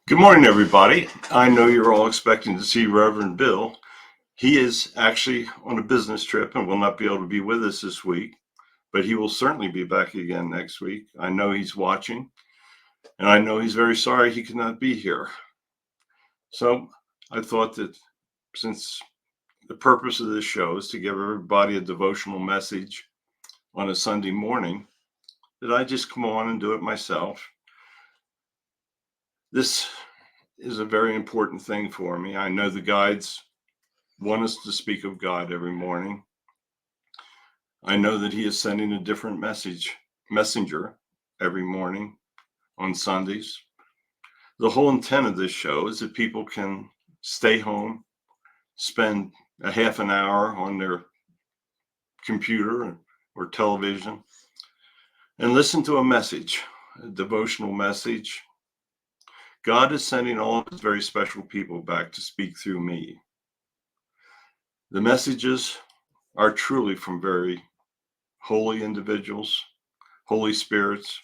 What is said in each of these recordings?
Good morning, everybody. I know you're all expecting to see Reverend Bill. He is actually on a business trip and will not be able to be with us this week, but he will certainly be back again next week. I know he's watching, and I know he's very sorry he could not be here. So I thought that since the purpose of this show is to give everybody a devotional message on a Sunday morning, that I just come on and do it myself. This is a very important thing for me. I know the guides want us to speak of God every morning. I know that he is sending a different messenger every morning on Sundays. The whole intent of this show is that people can stay home, spend a half an hour on their computer or television, and listen to a message, a devotional message. God is sending all of his very special people back to speak through me. The messages are truly from very holy individuals, holy spirits.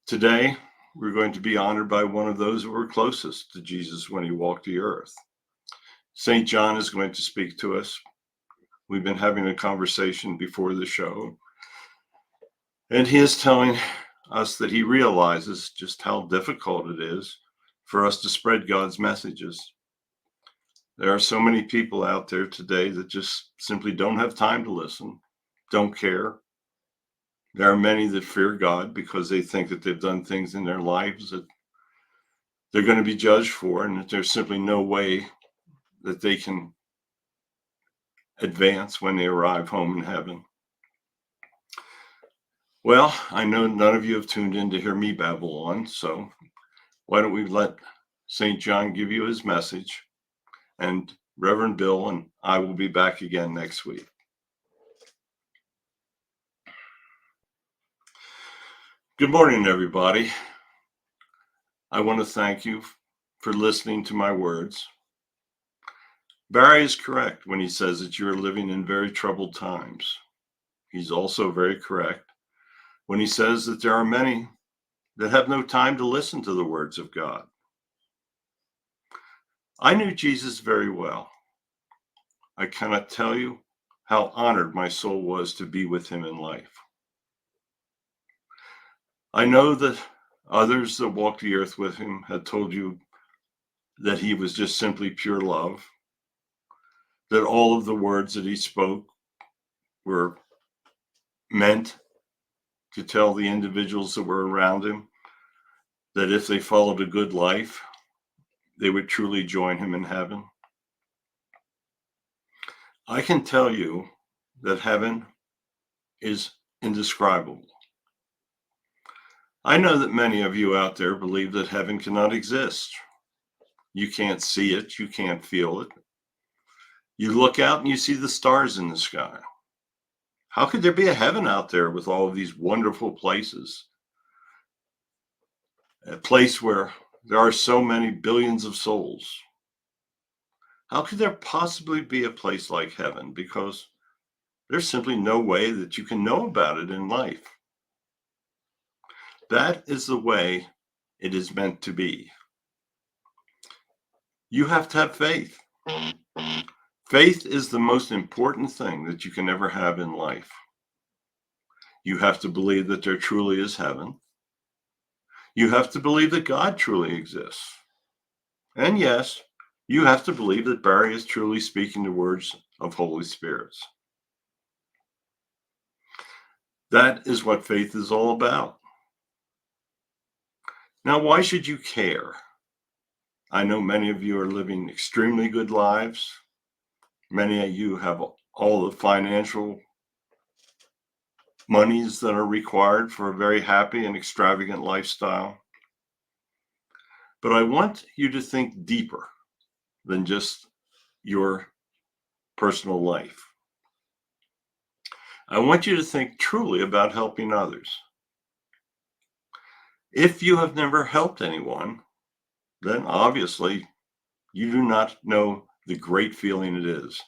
Today, we're going to be honored by one of those who were closest to Jesus when he walked the earth. St. John is going to speak to us. We've been having a conversation before the show, and he is telling us that he realizes just how difficult it is for us to spread God's messages. There are so many people out there today that just simply don't have time to listen, don't care. There are many that fear God because they think that they've done things in their lives that they're going to be judged for, and that there's simply no way that they can advance when they arrive home in heaven. Well, I know none of you have tuned in to hear me babble on, so why don't we let St. John give you his message, and Reverend Bill and I will be back again next week. Good morning, everybody. I want to thank you for listening to my words. Barry is correct when he says that you are living in very troubled times. He's also very correct when he says that there are many that have no time to listen to the words of God. I knew Jesus very well. I cannot tell you how honored my soul was to be with him in life. I know that others that walked the earth with him had told you that he was just simply pure love, that all of the words that he spoke were meant to tell the individuals that were around him that if they followed a good life, they would truly join him in heaven. I can tell you that heaven is indescribable. I know that many of you out there believe that heaven cannot exist. You can't see it, you can't feel it. You look out and you see the stars in the sky. How could there be a heaven out there with all of these wonderful places? A place where there are so many billions of souls. How could there possibly be a place like heaven? Because there's simply no way that you can know about it in life. That is the way it is meant to be. You have to have faith. Faith is the most important thing that you can ever have in life. You have to believe that there truly is heaven. You have to believe that God truly exists. And yes, you have to believe that Barry is truly speaking the words of Holy Spirits. That is what faith is all about. Now, why should you care? I know many of you are living extremely good lives. Many of you have all the financial monies that are required for a very happy and extravagant lifestyle. But I want you to think deeper than just your personal life. I want you to think truly about helping others. If you have never helped anyone, then obviously you do not know the great feeling it is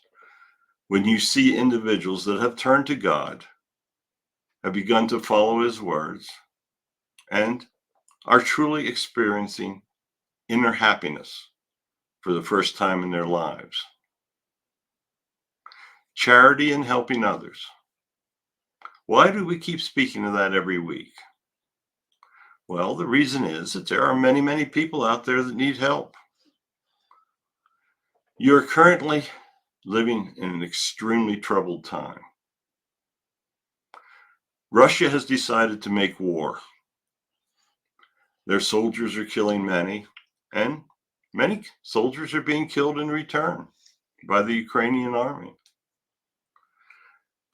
when you see individuals that have turned to God, have begun to follow his words, and are truly experiencing inner happiness for the first time in their lives. Charity and helping others. Why do we keep speaking of that every week? Well, the reason is that there are many, many people out there that need help. You're currently living in an extremely troubled time. Russia has decided to make war. Their soldiers are killing many, and many soldiers are being killed in return by the Ukrainian army.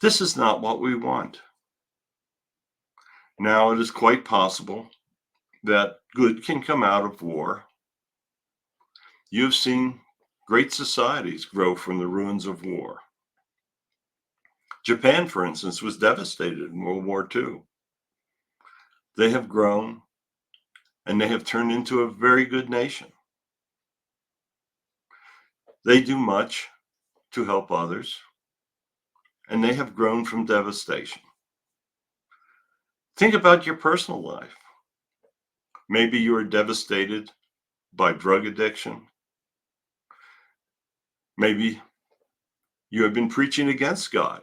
This is not what we want. Now, it is quite possible that good can come out of war. You have seen great societies grow from the ruins of war. Japan, for instance, was devastated in World War II. They have grown and they have turned into a very good nation. They do much to help others, and they have grown from devastation. Think about your personal life. Maybe you are devastated by drug addiction. Maybe you have been preaching against God.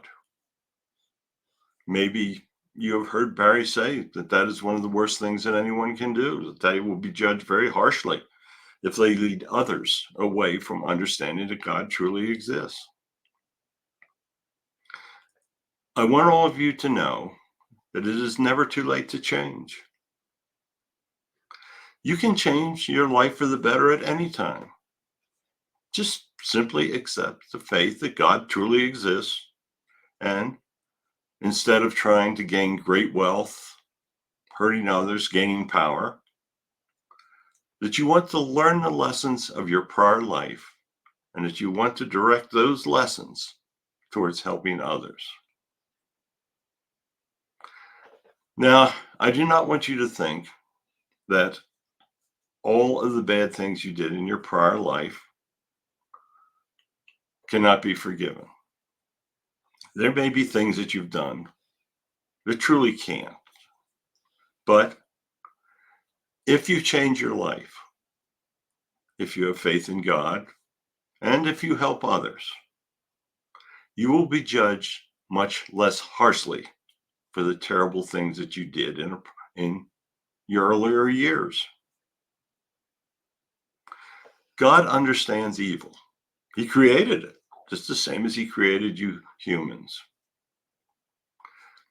Maybe you have heard Barry say that that is one of the worst things that anyone can do, that they will be judged very harshly if they lead others away from understanding that God truly exists. I want all of you to know that it is never too late to change. You can change your life for the better at any time. Just simply accept the faith that God truly exists, and instead of trying to gain great wealth, hurting others, gaining power, that you want to learn the lessons of your prior life and that you want to direct those lessons towards helping others. Now, I do not want you to think that all of the bad things you did in your prior life cannot be forgiven. There may be things that you've done that truly can't. But if you change your life, if you have faith in God, and if you help others, you will be judged much less harshly for the terrible things that you did in your earlier years. God understands evil. He created it just the same as he created you humans.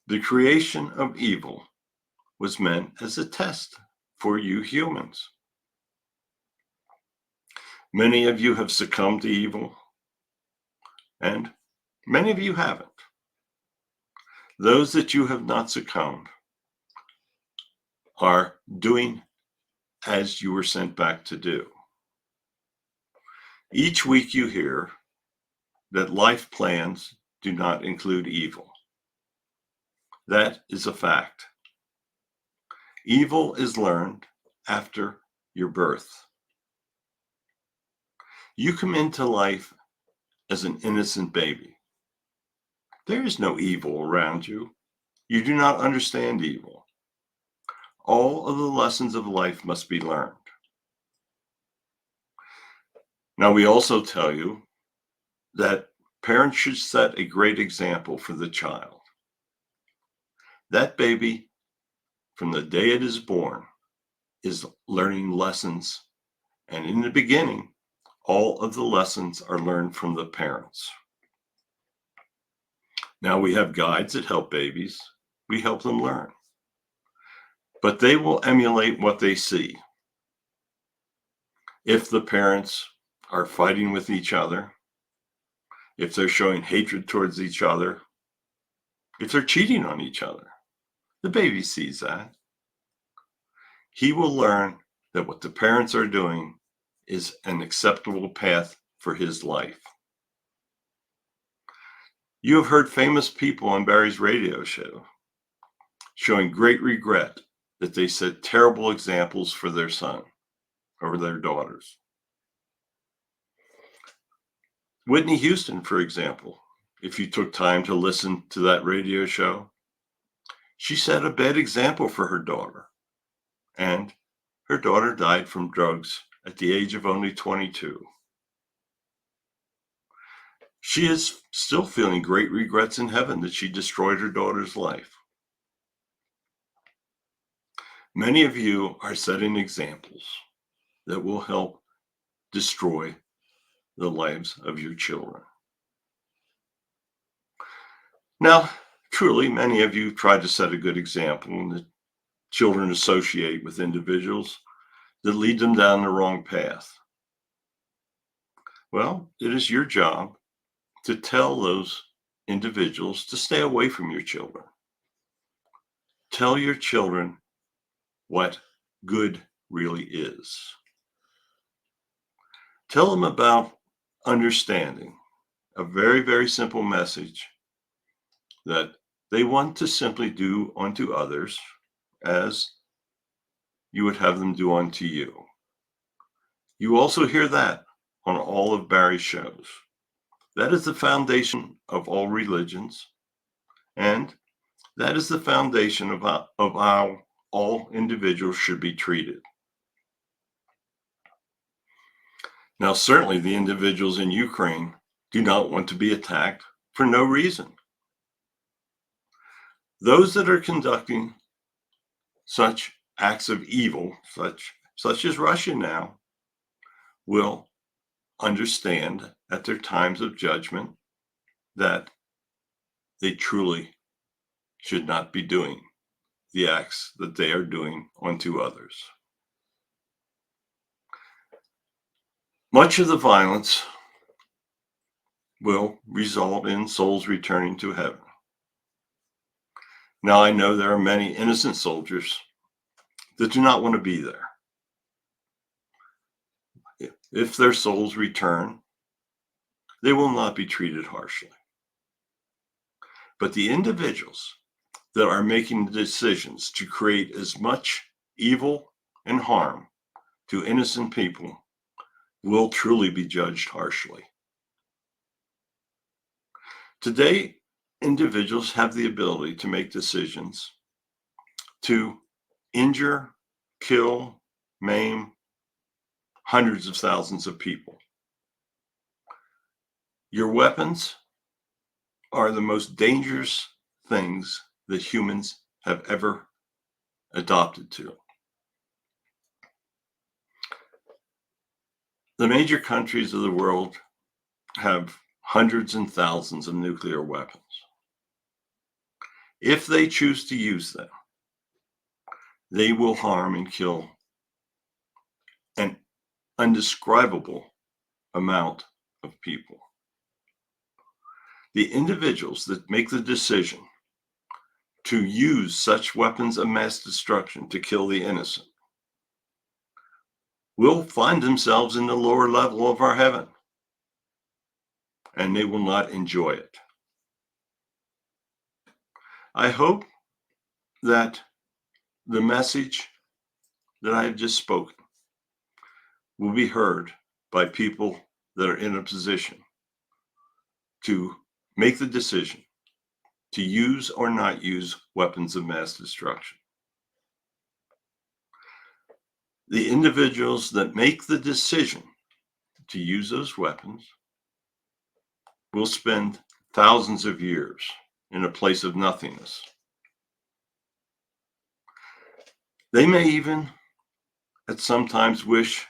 The creation of evil was meant as a test for you humans. Many of you have succumbed to evil, and many of you haven't. Those that you have not succumbed are doing as you were sent back to do. Each week you hear that life plans do not include evil. That is a fact. Evil is learned after your birth. You come into life as an innocent baby. There is no evil around you. You do not understand evil. All of the lessons of life must be learned. Now, we also tell you that parents should set a great example for the child. That baby, from the day it is born, is learning lessons. And in the beginning, all of the lessons are learned from the parents. Now, we have guides that help babies. We help them learn. But they will emulate what they see. If the parents are fighting with each other, if they're showing hatred towards each other, if they're cheating on each other, the baby sees that. He will learn that what the parents are doing is an acceptable path for his life. You have heard famous people on Barry's radio show showing great regret that they set terrible examples for their son or their daughters. Whitney Houston, for example, if you took time to listen to that radio show, she set a bad example for her daughter, and her daughter died from drugs at the age of only 22. She is still feeling great regrets in heaven that she destroyed her daughter's life. Many of you are setting examples that will help destroy the lives of your children. Now, truly, many of you try to set a good example, and the children associate with individuals that lead them down the wrong path. Well, it is your job to tell those individuals to stay away from your children. Tell your children what good really is. Tell them about understanding, a very, very simple message that they want to simply do unto others as you would have them do unto you. You also hear that on all of Barry's shows. That is the foundation of all religions, and that is the foundation of how all individuals should be treated. Now, certainly the individuals in Ukraine do not want to be attacked for no reason. Those that are conducting such acts of evil, such as Russia now, will understand at their times of judgment that they truly should not be doing the acts that they are doing unto others. Much of the violence will result in souls returning to heaven. Now, I know there are many innocent soldiers that do not want to be there. If their souls return, they will not be treated harshly. But the individuals that are making the decisions to create as much evil and harm to innocent people will truly be judged harshly. Today, individuals have the ability to make decisions to injure, kill, maim hundreds of thousands of people. Your weapons are the most dangerous things that humans have ever adopted to. The major countries of the world have hundreds and thousands of nuclear weapons. If they choose to use them, they will harm and kill an undescribable amount of people. The individuals that make the decision to use such weapons of mass destruction to kill the innocent will find themselves in the lower level of our heaven, and they will not enjoy it. I hope that the message that I have just spoken will be heard by people that are in a position to make the decision to use or not use weapons of mass destruction. The individuals that make the decision to use those weapons will spend thousands of years in a place of nothingness. They may even at some times wish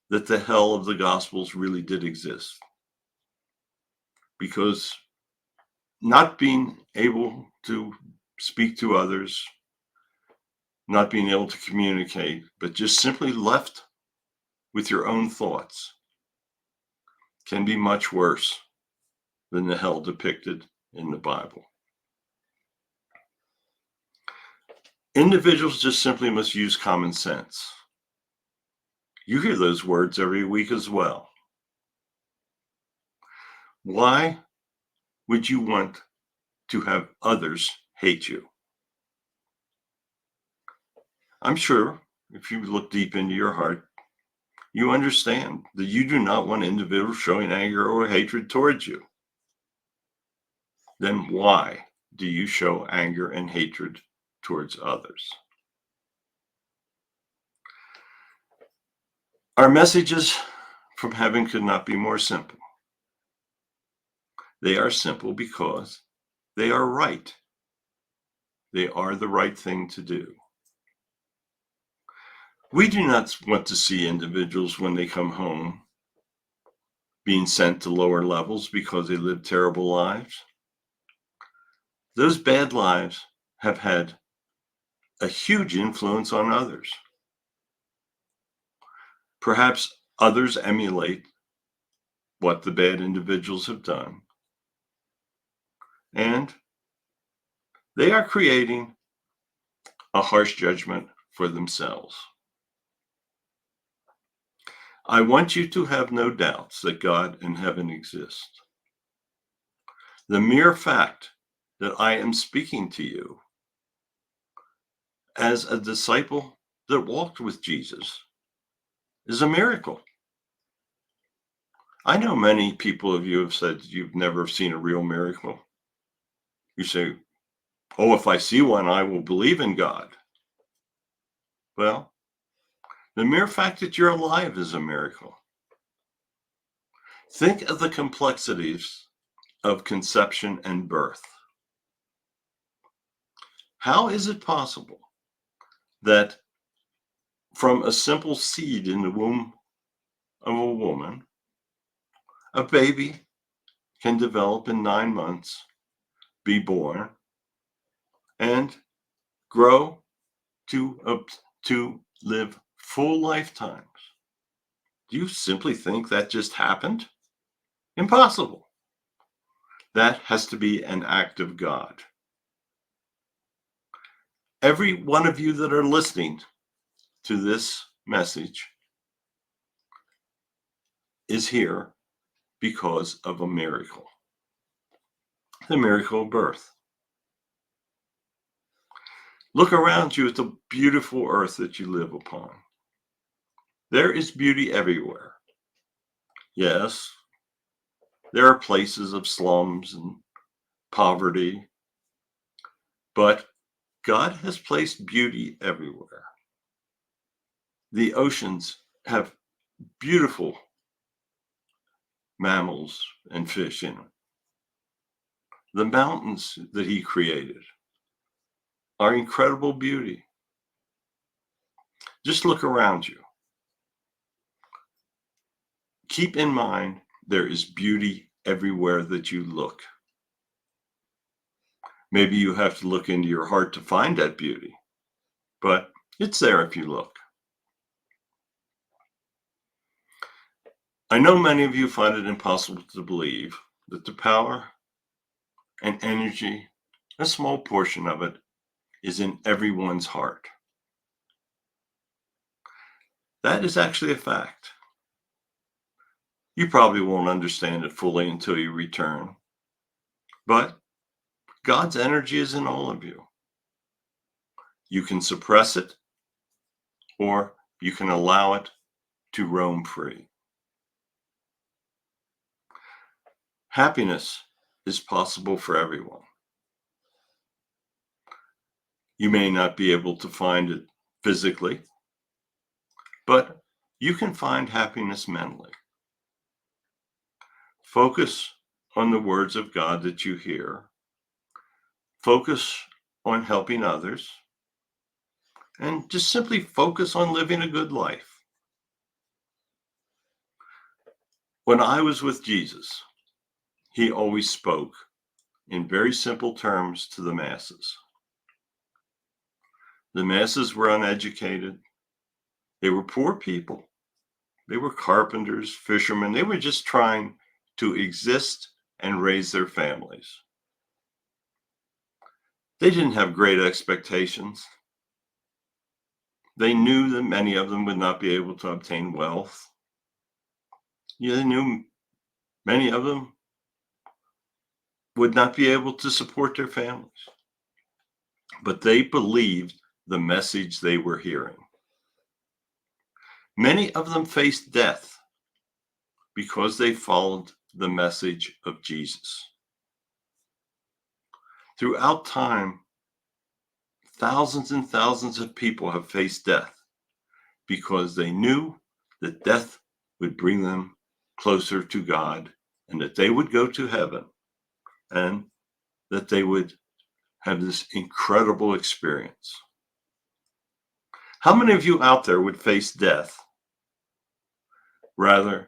that the hell of the Gospels really did exist, because not being able to speak to others, not being able to communicate, but just simply left with your own thoughts can be much worse than the hell depicted in the Bible. Individuals just simply must use common sense. You hear those words every week as well. Why would you want to have others hate you? I'm sure if you look deep into your heart, you understand that you do not want individuals showing anger or hatred towards you. Then why do you show anger and hatred towards others? Our messages from heaven could not be more simple. They are simple because they are right. They are the right thing to do. We do not want to see individuals when they come home being sent to lower levels because they live terrible lives. Those bad lives have had a huge influence on others. Perhaps others emulate what the bad individuals have done, and they are creating a harsh judgment for themselves. I want you to have no doubts that God in heaven exists. The mere fact that I am speaking to you as a disciple that walked with Jesus is a miracle. I know many people of you have said you've never seen a real miracle. You say, oh, if I see one, I will believe in God. Well, the mere fact that you're alive is a miracle. Think of the complexities of conception and birth. How is it possible that from a simple seed in the womb of a woman, a baby can develop in 9 months, be born, and grow to live full lifetimes? Do you simply think that just happened? Impossible. That has to be an act of God. Every one of you that are listening to this message is here because of a miracle, the miracle of birth. Look around you at the beautiful earth that you live upon. There is beauty everywhere. Yes, there are places of slums and poverty, but God has placed beauty everywhere. The oceans have beautiful mammals and fish in them. The mountains that He created are incredible beauty. Just look around you. Keep in mind there is beauty everywhere that you look. Maybe you have to look into your heart to find that beauty, but it's there if you look. I know many of you find it impossible to believe that the power and energy, a small portion of it, is in everyone's heart. That is actually a fact. You probably won't understand it fully until you return, but God's energy is in all of you. You can suppress it, or you can allow it to roam free. Happiness is possible for everyone. You may not be able to find it physically, but you can find happiness mentally. Focus on the words of God that you hear. Focus on helping others. And just simply focus on living a good life. When I was with Jesus, He always spoke in very simple terms to the masses. The masses were uneducated. They were poor people. They were carpenters, fishermen. They were just trying to exist and raise their families. They didn't have great expectations. They knew that many of them would not be able to obtain wealth. They knew many of them would not be able to support their families. But they believed the message they were hearing. Many of them faced death because they followed the message of Jesus. Throughout time, thousands and thousands of people have faced death because they knew that death would bring them closer to God, and that they would go to heaven, and that they would have this incredible experience. How many of you out there would face death rather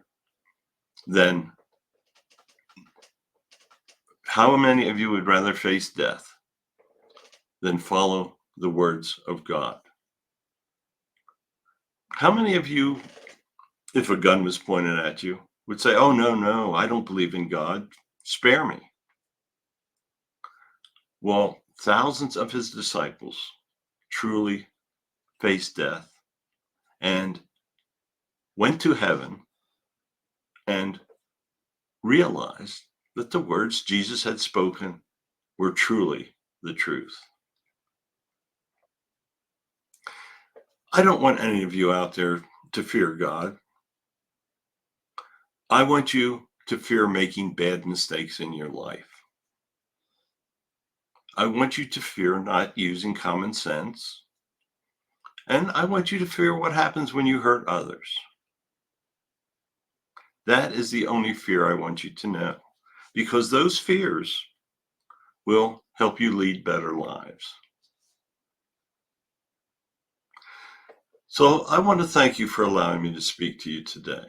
than, how many of you would rather face death than follow the words of God? How many of you, if a gun was pointed at you, would say, "Oh, no, no, I don't believe in God. Spare me"? Well, thousands of his disciples truly faced death and went to heaven and realized that the words Jesus had spoken were truly the truth. I don't want any of you out there to fear God. I want you to fear making bad mistakes in your life. I want you to fear not using common sense. And I want you to fear what happens when you hurt others. That is the only fear I want you to know, because those fears will help you lead better lives. So I want to thank you for allowing me to speak to you today.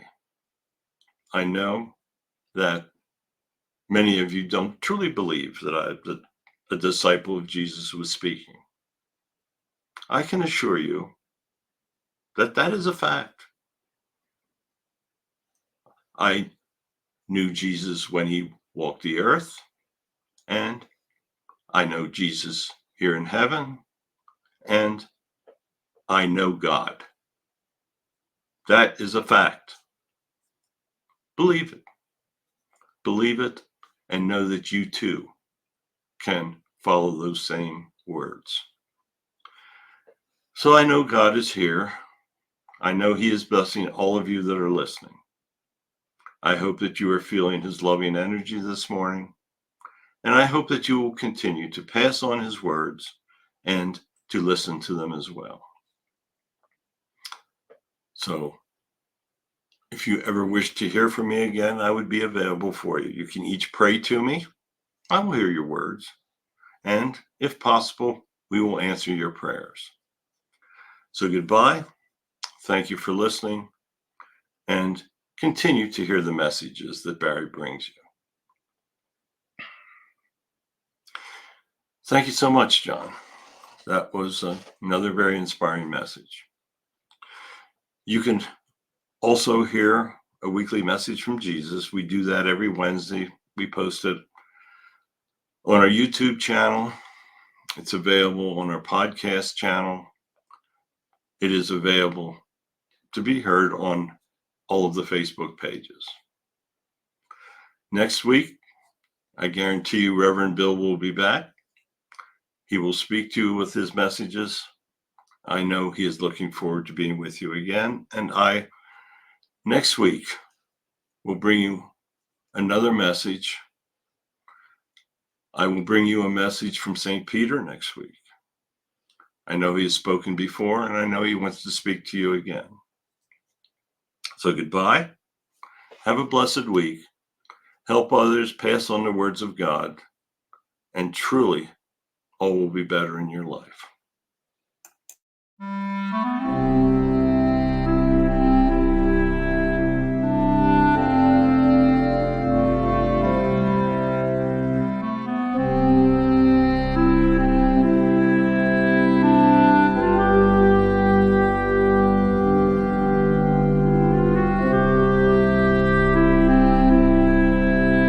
I know that many of you don't truly believe that a disciple of Jesus was speaking. I can assure you that that is a fact. I knew Jesus when he walked the earth, and I know Jesus here in heaven, and I know God. That is a fact. Believe it. Believe it, and know that you too can follow those same words. So I know God is here. I know he is blessing all of you that are listening. I hope that you are feeling his loving energy this morning, and I hope that you will continue to pass on his words and to listen to them as well. So if you ever wish to hear from me again, I would be available for you. You can each pray to me. I will hear your words. And if possible, we will answer your prayers. So goodbye. Thank you for listening, and continue to hear the messages that Barry brings you. Thank you so much, John. That was another very inspiring message. You can also hear a weekly message from Jesus. We do that every Wednesday. We post it on our YouTube channel. It's available on our podcast channel. It is available to be heard on all of the Facebook pages. Next week, I guarantee you Reverend Bill will be back. He will speak to you with his messages. I know he is looking forward to being with you again. And next week, will bring you another message. I will bring you a message from St. Peter next week. I know he has spoken before, and I know he wants to speak to you again. So goodbye. Have a blessed week. Help others, pass on the words of God, and truly all will be better in your life.